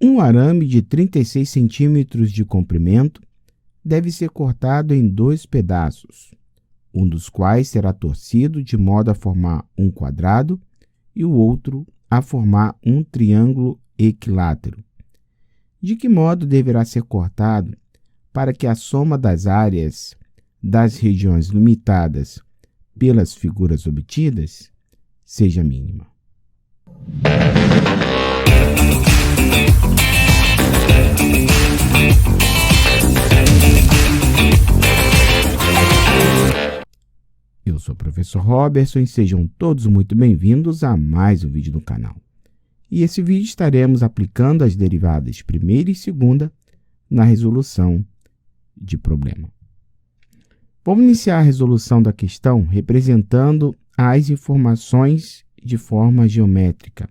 Um arame de 36 centímetros de comprimento deve ser cortado em 2 pedaços, um dos quais será torcido de modo a formar um quadrado e o outro a formar um triângulo equilátero. De que modo deverá ser cortado para que a soma das áreas das regiões limitadas pelas figuras obtidas seja mínima? Eu sou o professor Robertson e sejam todos muito bem-vindos a mais um vídeo do canal. E esse vídeo estaremos aplicando as derivadas primeira e segunda na resolução de problema. Vamos iniciar a resolução da questão representando as informações de forma geométrica.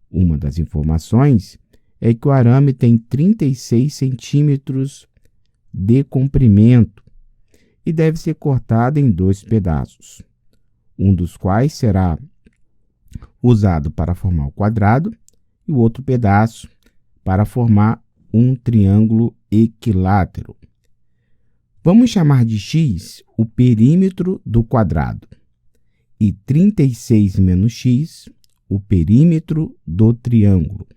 Uma das informações é que o arame tem 36 centímetros de comprimento e deve ser cortado em 2 pedaços, um dos quais será usado para formar o quadrado e o outro pedaço para formar um triângulo equilátero. Vamos chamar de x o perímetro do quadrado e 36 menos x o perímetro do triângulo.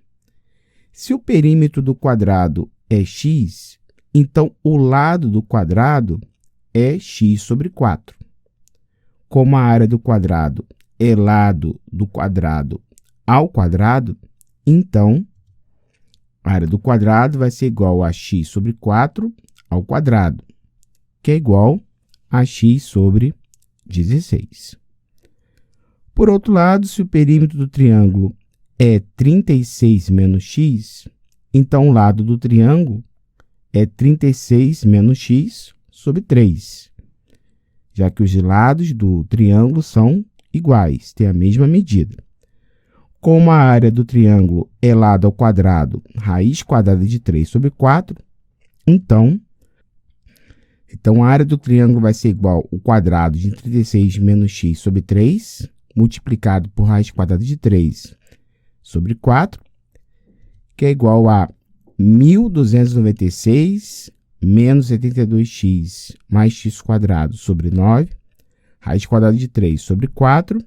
Se o perímetro do quadrado é x, então o lado do quadrado é x sobre 4. Como a área do quadrado é lado do quadrado ao quadrado, então a área do quadrado vai ser igual a x sobre 4 ao quadrado, que é igual a x sobre 16. Por outro lado, se o perímetro do triângulo é 36 menos x, então o lado do triângulo é 36 menos x sobre 3, já que os lados do triângulo são iguais, têm a mesma medida. Como a área do triângulo é lado ao quadrado, raiz quadrada de 3 sobre 4, então a área do triângulo vai ser igual ao quadrado de 36 menos x sobre 3, multiplicado por raiz quadrada de 3 sobre 4, que é igual a 1.296 menos 72x mais x quadrado sobre 9, raiz quadrada de 3 sobre 4,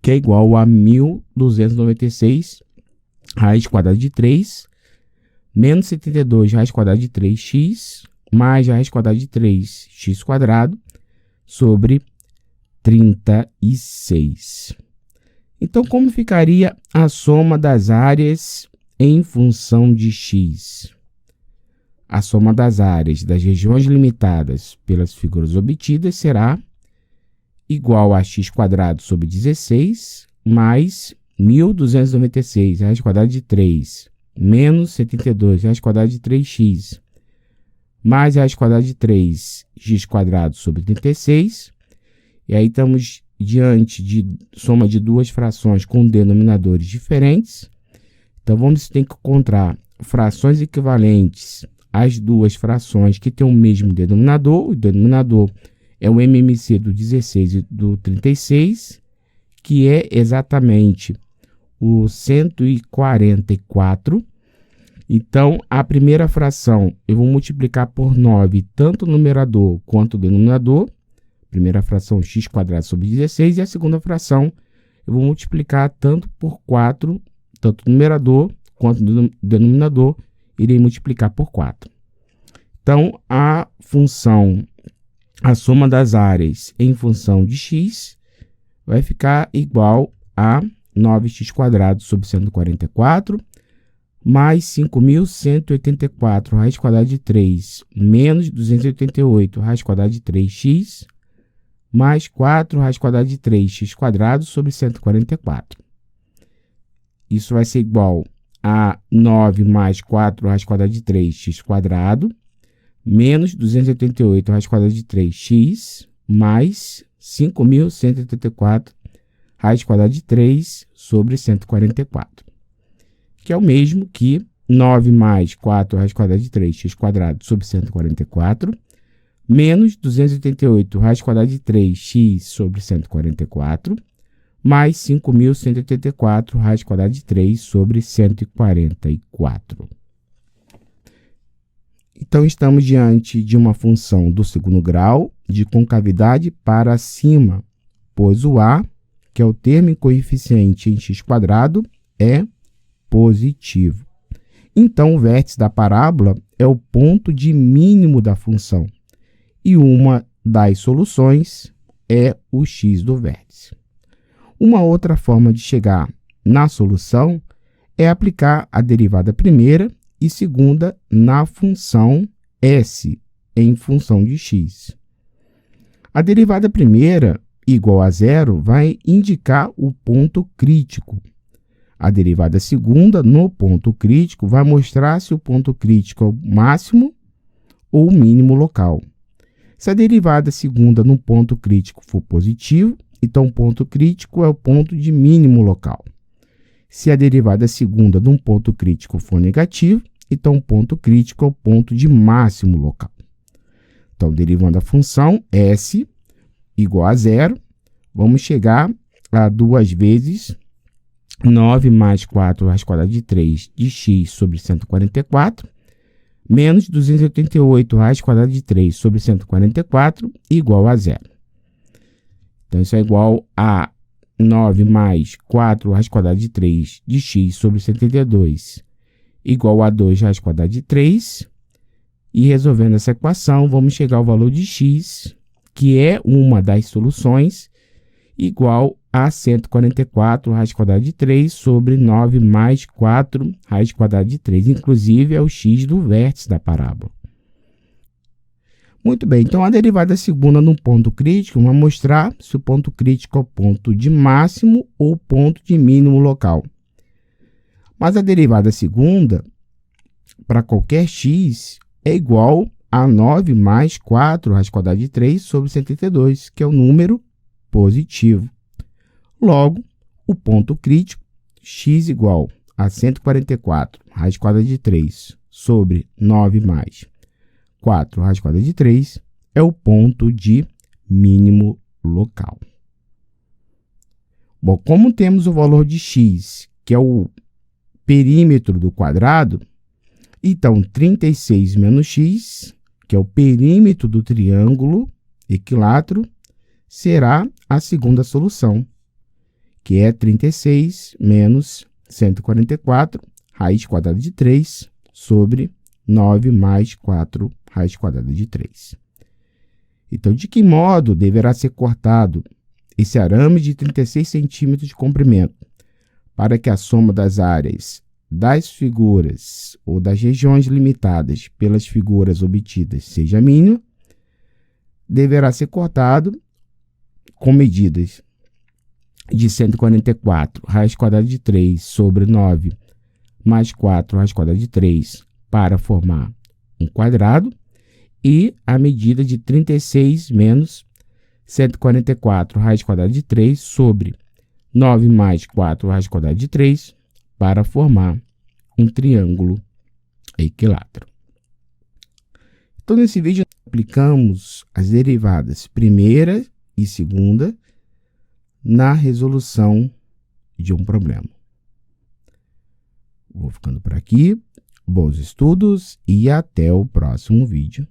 que é igual a 1.296 raiz quadrada de 3 menos 72 raiz quadrada de 3x mais a raiz quadrada de 3x quadrado sobre 36. Então, como ficaria a soma das áreas em função de x? A soma das áreas das regiões limitadas pelas figuras obtidas será igual a x quadrado sobre 16 mais 1.296 raiz quadrada de 3 menos 72 raiz quadrada de 3x mais raiz quadrada de 3x quadrado sobre 36. E aí estamos diante de soma de duas frações com denominadores diferentes. Então, vamos ter que encontrar frações equivalentes às duas frações que têm o mesmo denominador. O denominador é o MMC do 16 e do 36, que é exatamente o 144. Então, a primeira fração eu vou multiplicar por 9, tanto o numerador quanto o denominador. Primeira fração, x quadrado sobre 16. E a segunda fração, eu vou multiplicar tanto por 4, tanto o numerador quanto o denominador, irei multiplicar por 4. Então, a soma das áreas em função de x vai ficar igual a 9x quadrado sobre 144, mais 5.184 raiz quadrada de 3, menos 288 raiz quadrada de 3x, mais 4 raiz quadrada de 3x quadrado sobre 144. Isso vai ser igual a 9 mais 4 raiz quadrada de 3x quadrado, menos 288 raiz quadrada de 3x, mais 5.184 raiz quadrada de 3 sobre 144. Que é o mesmo que 9 mais 4 raiz quadrada de 3x quadrado sobre 144, menos 288 raiz quadrada de 3x sobre 144, mais 5.184 raiz quadrada de 3 sobre 144. Então, estamos diante de uma função do segundo grau de concavidade para cima, pois o a, que é o termo em coeficiente em x², é positivo. Então, o vértice da parábola é o ponto de mínimo da função, e uma das soluções é o x do vértice. Uma outra forma de chegar na solução é aplicar a derivada primeira e segunda na função s em função de x. A derivada primeira igual a zero vai indicar o ponto crítico. A derivada segunda no ponto crítico vai mostrar se o ponto crítico é o máximo ou o mínimo local. Se a derivada segunda no ponto crítico for positivo, então o ponto crítico é o ponto de mínimo local. Se a derivada segunda num ponto crítico for negativo, então o ponto crítico é o ponto de máximo local. Então, derivando a função s igual a zero, vamos chegar a 2 vezes 9 mais 4 raiz quadrada de 3 de x sobre 144, menos 288 raiz quadrada de 3 sobre 144, igual a zero. Então, isso é igual a 9 mais 4 raiz quadrada de 3 de x sobre 72, igual a 2 raiz quadrada de 3. E resolvendo essa equação, vamos chegar ao valor de x, que é uma das soluções, igual a 144 raiz quadrada de 3 sobre 9 mais 4 raiz quadrada de 3. Inclusive, é o x do vértice da parábola. Muito bem, então a derivada segunda no ponto crítico vai mostrar se o ponto crítico é o ponto de máximo ou ponto de mínimo local. Mas a derivada segunda, para qualquer x, é igual a 9 mais 4 raiz quadrada de 3 sobre 72, que é o número positivo. Logo, o ponto crítico, x igual a 144 raiz quadrada de 3 sobre 9 mais 4 raiz quadrada de 3, é o ponto de mínimo local. Bom, como temos o valor de x, que é o perímetro do quadrado, então 36 menos x, que é o perímetro do triângulo equilátero, será a segunda solução, que é 36 menos 144 raiz quadrada de 3 sobre 9 mais 4 raiz quadrada de 3. Então, de que modo deverá ser cortado esse arame de 36 centímetros de comprimento para que a soma das áreas das figuras ou das regiões limitadas pelas figuras obtidas seja mínima? Deverá ser cortado com medidas de 144 raiz quadrada de 3 sobre 9 mais 4 raiz quadrada de 3 para formar um quadrado, e a medida de 36 menos 144 raiz quadrada de 3 sobre 9 mais 4 raiz quadrada de 3 para formar um triângulo equilátero. Então, nesse vídeo, aplicamos as derivadas primeira e segunda na resolução de um problema. Vou ficando por aqui. Bons estudos e até o próximo vídeo.